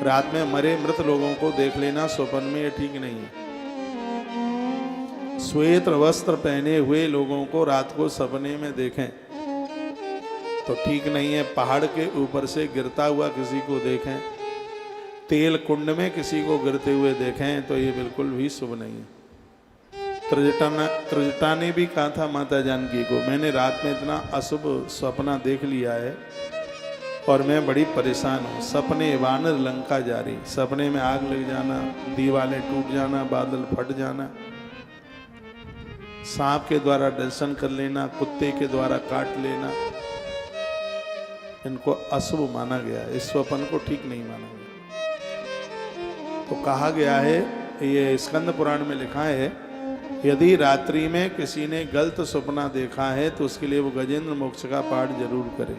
रात में मरे मृत लोगों को देख लेना स्वप्न में, ये ठीक नहीं है। श्वेत वस्त्र पहने हुए लोगों को रात को सपने में देखें तो ठीक नहीं है। पहाड़ के ऊपर से गिरता हुआ किसी को देखें, तेल कुंड में किसी को गिरते हुए देखें तो ये बिल्कुल भी शुभ नहीं है। त्रिजटा ने भी कहा था माता जानकी को, मैंने रात में इतना अशुभ सपना देख लिया है और मैं बड़ी परेशान हूँ। सपने वानर लंका जारी, सपने में आग लग जाना, दीवारें टूट जाना, बादल फट जाना, सांप के द्वारा दर्शन कर लेना, कुत्ते के द्वारा काट लेना, इनको अशुभ माना गया है। इस स्वप्न को ठीक नहीं माना गया। तो कहा गया है, ये स्कंद पुराण में लिखा है, यदि रात्रि में किसी ने गलत सपना देखा है तो उसके लिए वो गजेंद्र मोक्ष का पाठ जरूर करे,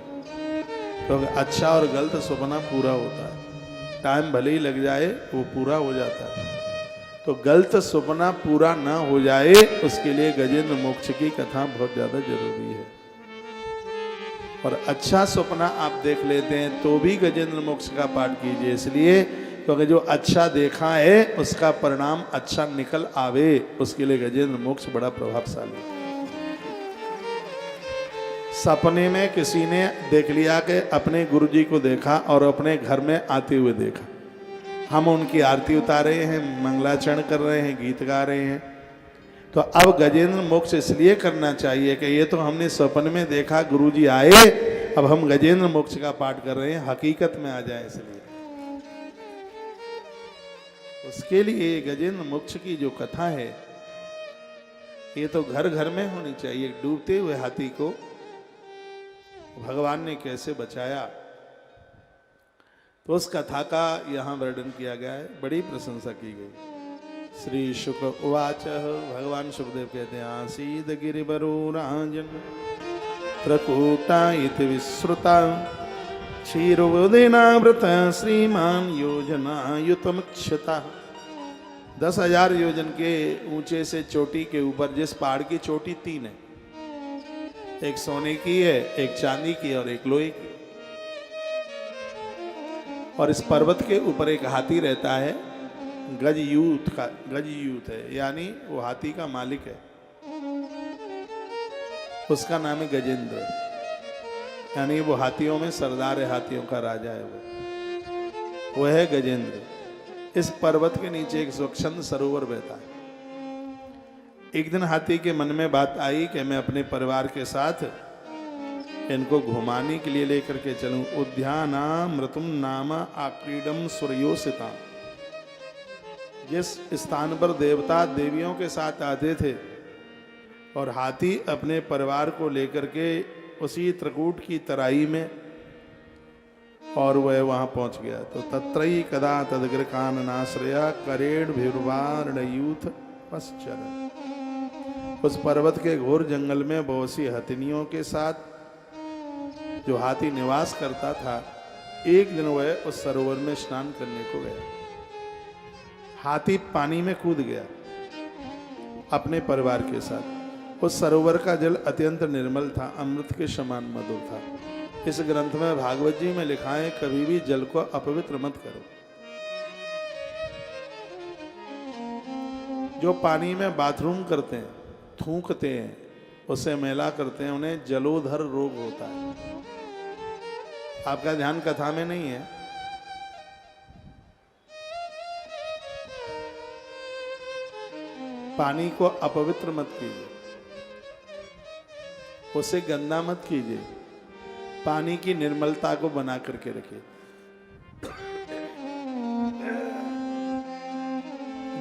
क्योंकि तो अच्छा और गलत सपना पूरा होता है। टाइम भले ही लग जाए वो पूरा हो जाता है। तो गलत सपना पूरा ना हो जाए उसके लिए गजेंद्र मोक्ष की कथा बहुत ज्यादा जरूरी है। और अच्छा सपना आप देख लेते हैं तो भी गजेंद्र मोक्ष का पाठ कीजिए, इसलिए क्योंकि जो अच्छा देखा है उसका परिणाम अच्छा निकल आवे, उसके लिए गजेंद्र मोक्ष बड़ा प्रभावशाली है। सपने में किसी ने देख लिया कि अपने गुरुजी को देखा और अपने घर में आते हुए देखा, हम उनकी आरती उतार रहे हैं, मंगलाचरण कर रहे हैं, गीत गा रहे हैं, तो अब गजेंद्र मोक्ष इसलिए करना चाहिए कि ये तो हमने सपन में देखा गुरुजी आए, अब हम गजेंद्र मोक्ष का पाठ कर रहे हैं, हकीकत में आ जाए, इसलिए उसके लिए गजेंद्र मोक्ष की जो कथा है ये तो घर घर में होनी चाहिए। डूबते हुए हाथी को भगवान ने कैसे बचाया, तो उस कथा का यहाँ वर्णन किया गया है, बड़ी प्रशंसा की गई। श्री शुक उवाच, भगवान सुखदेव कहते हैं, आसीद गिरिवरो राजन त्रकूटायित विश्रुता क्षीरोदेनावृत श्रीमान योजनायुतमक्षता। 10,000 योजन के ऊंचे से चोटी के ऊपर, जिस पहाड़ की चोटी 3 है, एक सोने की है, एक चांदी की और एक लोहे की, और इस पर्वत के ऊपर एक हाथी रहता है, गजयूथ है, यानी वो हाथी का मालिक है, उसका नाम है गजेंद्र, यानी वो हाथियों में सरदार है, हाथियों का राजा है, वो है गजेंद्र। इस पर्वत के नीचे एक स्वच्छंद सरोवर बहता है। एक दिन हाथी के मन में बात आई कि मैं अपने परिवार के साथ इनको घुमाने के लिए लेकर के चलूं। उद्यानामृतम नाम आक्रीडम सूर्योसिता, जिस स्थान पर देवता देवियों के साथ आते थे और हाथी अपने परिवार को लेकर के उसी त्रिकूट की तराई में, और वह वहां पहुंच गया। तो तत्रई कदा तदग्रकान नाश्रया करेण भिर्वारणयूथ पश्चर, उस पर्वत के घोर जंगल में बहुत सी हथिनियों के साथ जो हाथी निवास करता था, एक दिन वह उस सरोवर में स्नान करने को गया। हाथी पानी में कूद गया अपने परिवार के साथ। उस सरोवर का जल अत्यंत निर्मल था, अमृत के समान मधुर था। इस ग्रंथ में भागवत जी में लिखा है, कभी भी जल को अपवित्र मत करो। जो पानी में बाथरूम करते हैं, थूकते हैं, उसे मैला करते हैं, उन्हें जलोधर रोग होता है। आपका ध्यान कथा में नहीं है। पानी को अपवित्र मत कीजिए, उसे गंदा मत कीजिए, पानी की निर्मलता को बना करके रखिए।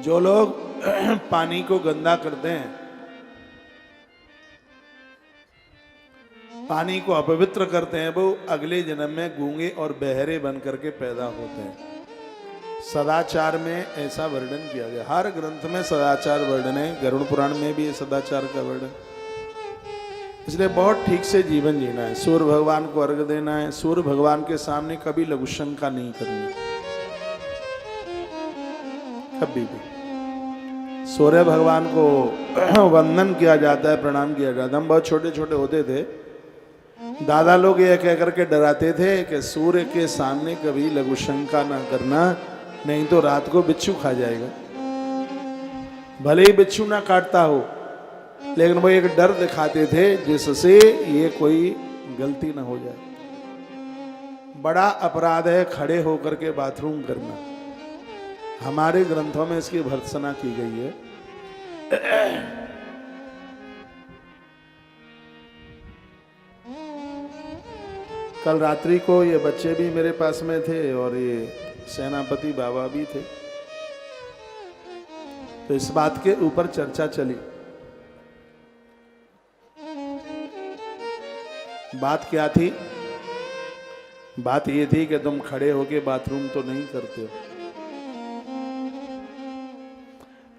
जो लोग पानी को गंदा करते हैं, पानी को अपवित्र करते हैं, वो अगले जन्म में गूंगे और बहरे बन करके पैदा होते हैं। सदाचार में ऐसा वर्णन किया गया, हर ग्रंथ में सदाचार वर्णन है, गरुड़ पुराण में भी सदाचार का वर्णन। इसलिए बहुत ठीक से जीवन जीना है। सूर्य भगवान को अर्घ देना है, सूर्य भगवान के सामने कभी लघु शंका नहीं करनी, कभी भी। सूर्य भगवान को वंदन किया जाता है, प्रणाम किया जाता है। हम बहुत छोटे छोटे होते थे दादा लोग ये कह करके डराते थे कि सूर्य के सामने कभी लघु शंका ना करना, नहीं तो रात को बिच्छू खा जाएगा। भले ही बिच्छू ना काटता हो, लेकिन वो एक डर दिखाते थे जिससे ये कोई गलती ना हो जाए। बड़ा अपराध है खड़े होकर के बाथरूम करना। हमारे ग्रंथों में इसकी भर्त्सना की गई है। कल रात्रि को ये बच्चे भी मेरे पास में थे और ये सेनापति बाबा भी थे, तो इस बात के ऊपर चर्चा चली। बात क्या थी? बात ये थी कि तुम खड़े होके बाथरूम तो नहीं करते हो।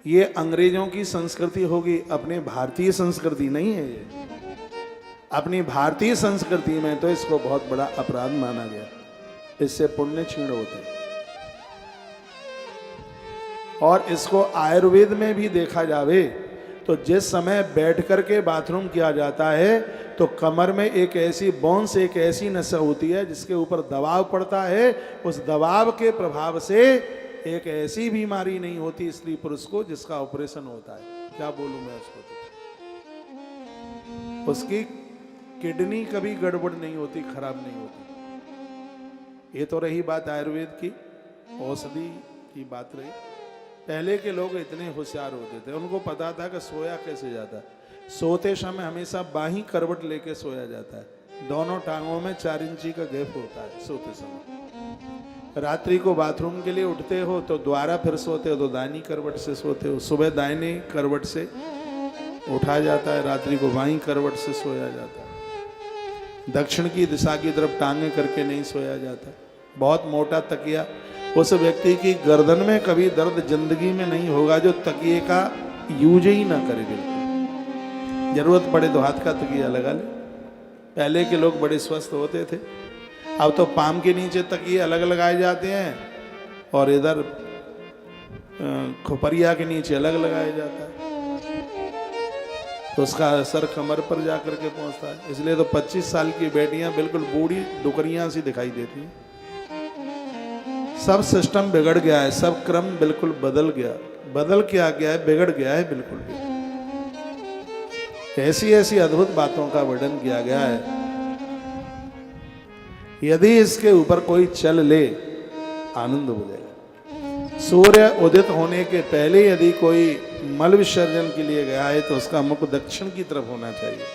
ये अंग्रेजों की संस्कृति होगी, अपने भारतीय संस्कृति नहीं है ये। अपनी भारतीय संस्कृति में तो इसको बहुत बड़ा अपराध माना गया, इससे पुण्य क्षीण होते हैं। और इसको आयुर्वेद में भी देखा जावे तो जिस समय बैठ करके बाथरूम किया जाता है तो कमर में एक ऐसी बोन्स, एक ऐसी नसा होती है जिसके ऊपर दबाव पड़ता है। उस दबाव के प्रभाव से एक ऐसी बीमारी नहीं होती स्त्री पुरुष को जिसका ऑपरेशन होता है। क्या बोलूं मैं उसको? उसकी किडनी कभी गड़बड़ नहीं होती, खराब नहीं होती। ये तो रही बात आयुर्वेद की, औषधि की बात रही। पहले के लोग इतने होशियार होते थे, उनको पता था कि सोया कैसे जाता है। सोते समय हमेशा बाहीं करवट लेके सोया जाता है, दोनों टांगों में 4 इंची का गैप होता है सोते समय। रात्रि को बाथरूम के लिए उठते हो तो द्वारा फिर सोते हो तो दाहिनी करवट से सोते हो, सुबह दाहिनी करवट से उठा जाता है, रात्रि को बाहीं करवट से सोया जाता है। दक्षिण की दिशा की तरफ टांगे करके नहीं सोया जाता। बहुत मोटा तकिया, उस व्यक्ति की गर्दन में कभी दर्द जिंदगी में नहीं होगा जो तकिए का यूज ही ना करे। बिल्कुल जरूरत पड़े तो हाथ का तकिया लगा ले। पहले के लोग बड़े स्वस्थ होते थे। अब तो पाम के नीचे तकिए अलग लगाए जाते हैं और इधर खोपरिया के नीचे अलग लगाया जाता है, तो उसका असर कमर पर जाकर के पहुंचता है। इसलिए तो 25 साल की बेटियां बिल्कुल बूढ़ी डुकरियां सी दिखाई देती हैं। सब सिस्टम बिगड़ गया है, सब क्रम बिल्कुल बदल गया। बदल क्या गया है? बिगड़ गया है बिल्कुल भी। ऐसी ऐसी अद्भुत बातों का वर्णन किया गया है, यदि इसके ऊपर कोई चल ले आनंद हो जाएगा। सूर्य उदित होने के पहले यदि कोई मल विसर्जन के लिए गया है तो उसका मुख दक्षिण की तरफ होना चाहिए,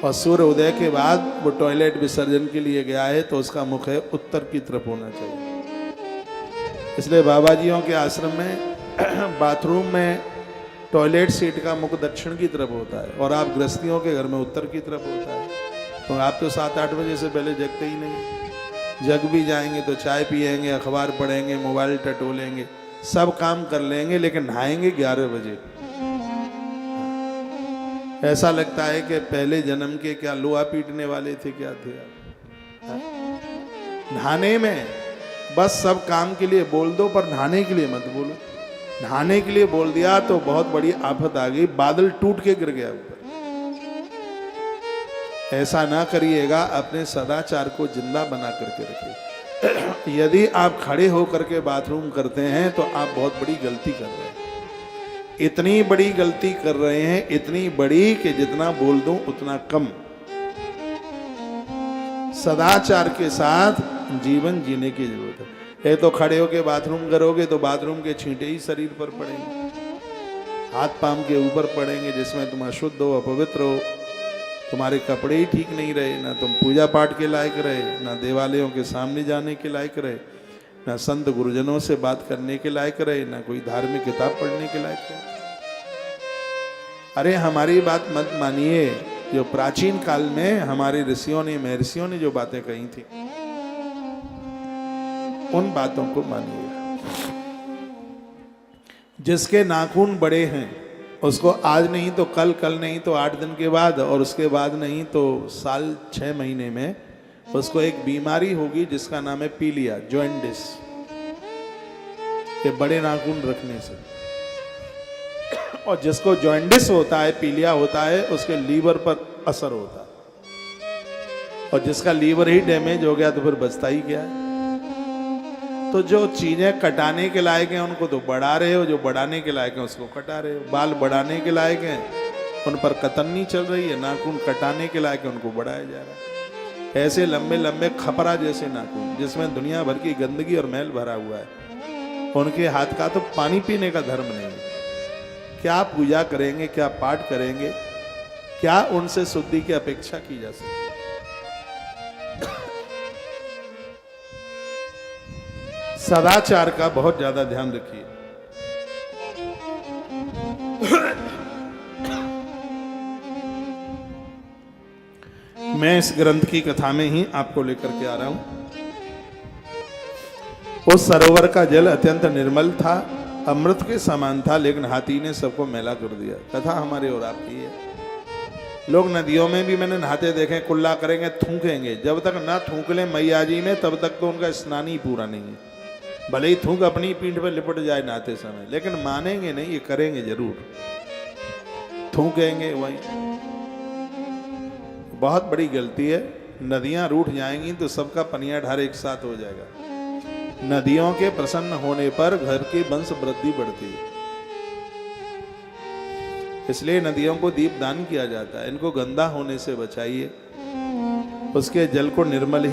और सूर्य उदय के बाद वो टॉयलेट विसर्जन के लिए गया है तो उसका मुख है उत्तर की तरफ होना चाहिए। इसलिए बाबा जियों के आश्रम में बाथरूम में टॉयलेट सीट का मुख दक्षिण की तरफ होता है, और आप गृहस्थियों के घर में उत्तर की तरफ होता है। तो आप तो 7-8 बजे से पहले जगते ही नहीं। जग भी जाएंगे तो चाय पिएंगे, अखबार पढ़ेंगे, मोबाइल टटोलेंगे, सब काम कर लेंगे, लेकिन नहाएंगे 11 बजे। ऐसा लगता है कि पहले जन्म के क्या लोहा पीटने वाले थे, क्या थे आप? नहाने में बस सब काम के लिए बोल दो, पर नहाने के लिए मत बोलो। नहाने के लिए बोल दिया तो बहुत बड़ी आफत आ गई, बादल टूट के गिर गया ऊपर। ऐसा ना करिएगा, अपने सदाचार को जिंदा बना करके रखिए। यदि आप खड़े होकर के बाथरूम करते हैं तो आप बहुत बड़ी गलती कर रहे हैं। इतनी बड़ी गलती कर रहे हैं, इतनी बड़ी कि जितना बोल दूं उतना कम। सदाचार के साथ जीवन जीने की जरूरत है। ये तो खड़े होके बाथरूम करोगे तो बाथरूम के छींटे ही शरीर पर पड़ेंगे, हाथ पांव के ऊपर पड़ेंगे, जिसमें तुम अशुद्ध हो, अपवित्र हो, तुम्हारे कपड़े ही ठीक नहीं रहे, ना तुम पूजा पाठ के लायक रहे, ना देवालयों के सामने जाने के लायक रहे, ना संत गुरुजनों से बात करने के लायक रहे, ना कोई धार्मिक किताब पढ़ने के लायक रहे। अरे हमारी बात मत मानिए, जो प्राचीन काल में हमारे ऋषियों ने, महर्षियों ने जो बातें कही थी, उन बातों को मानिए। जिसके नाखून बड़े हैं उसको आज नहीं तो कल, कल नहीं तो 8 दिन के बाद, और उसके बाद नहीं तो साल 6 महीने में उसको एक बीमारी होगी जिसका नाम है पीलिया, जॉइंटिस। ये बड़े नाखून रखने से। और जिसको जॉइंटिस होता है, पीलिया होता है, उसके लीवर पर असर होता है। और जिसका लीवर ही डैमेज हो गया तो फिर बचता ही क्या है। तो जो चीजें कटाने के लायक हैं उनको तो बढ़ा रहे हो, जो बढ़ाने के लायक हैं उसको कटा रहे हो। बाल बढ़ाने के लायक हैं उन पर कतरनी चल रही है, नाखून कटाने के लायक है उनको बढ़ाया जा रहा है। ऐसे लंबे लंबे खपरा जैसे नाखून जिसमें दुनिया भर की गंदगी और मैल भरा हुआ है, उनके हाथ का तो पानी पीने का धर्म नहीं है। क्या पूजा करेंगे, क्या पाठ करेंगे, क्या उनसे शुद्धि की अपेक्षा की जा सकती। सदाचार का बहुत ज्यादा ध्यान रखिए। मैं इस ग्रंथ की कथा में ही आपको लेकर के आ रहा हूं। उस सरोवर का जल अत्यंत निर्मल था, अमृत के समान था, लेकिन हाथी ने सबको मैला कर दिया। कथा हमारे और आपकी है। लोग नदियों में भी मैंने नहाते देखे, कुल्ला करेंगे, थूकेंगे। जब तक ना थूक ले मैया जी में तब तक तो उनका स्नान ही पूरा नहीं है। भले ही थूक अपनी पीठ पे लिपट जाए नहाते समय, लेकिन मानेंगे नहीं, ये करेंगे जरूर, थूकेंगे। वही बहुत बड़ी गलती है। नदियां रूठ जाएंगी तो सबका पनिया ढार एक साथ हो जाएगा। नदियों के प्रसन्न होने पर घर की वंश वृद्धि बढ़ती है, इसलिए नदियों को दीप दान किया जाता है। इनको गंदा होने से बचाइए, उसके जल को निर्मल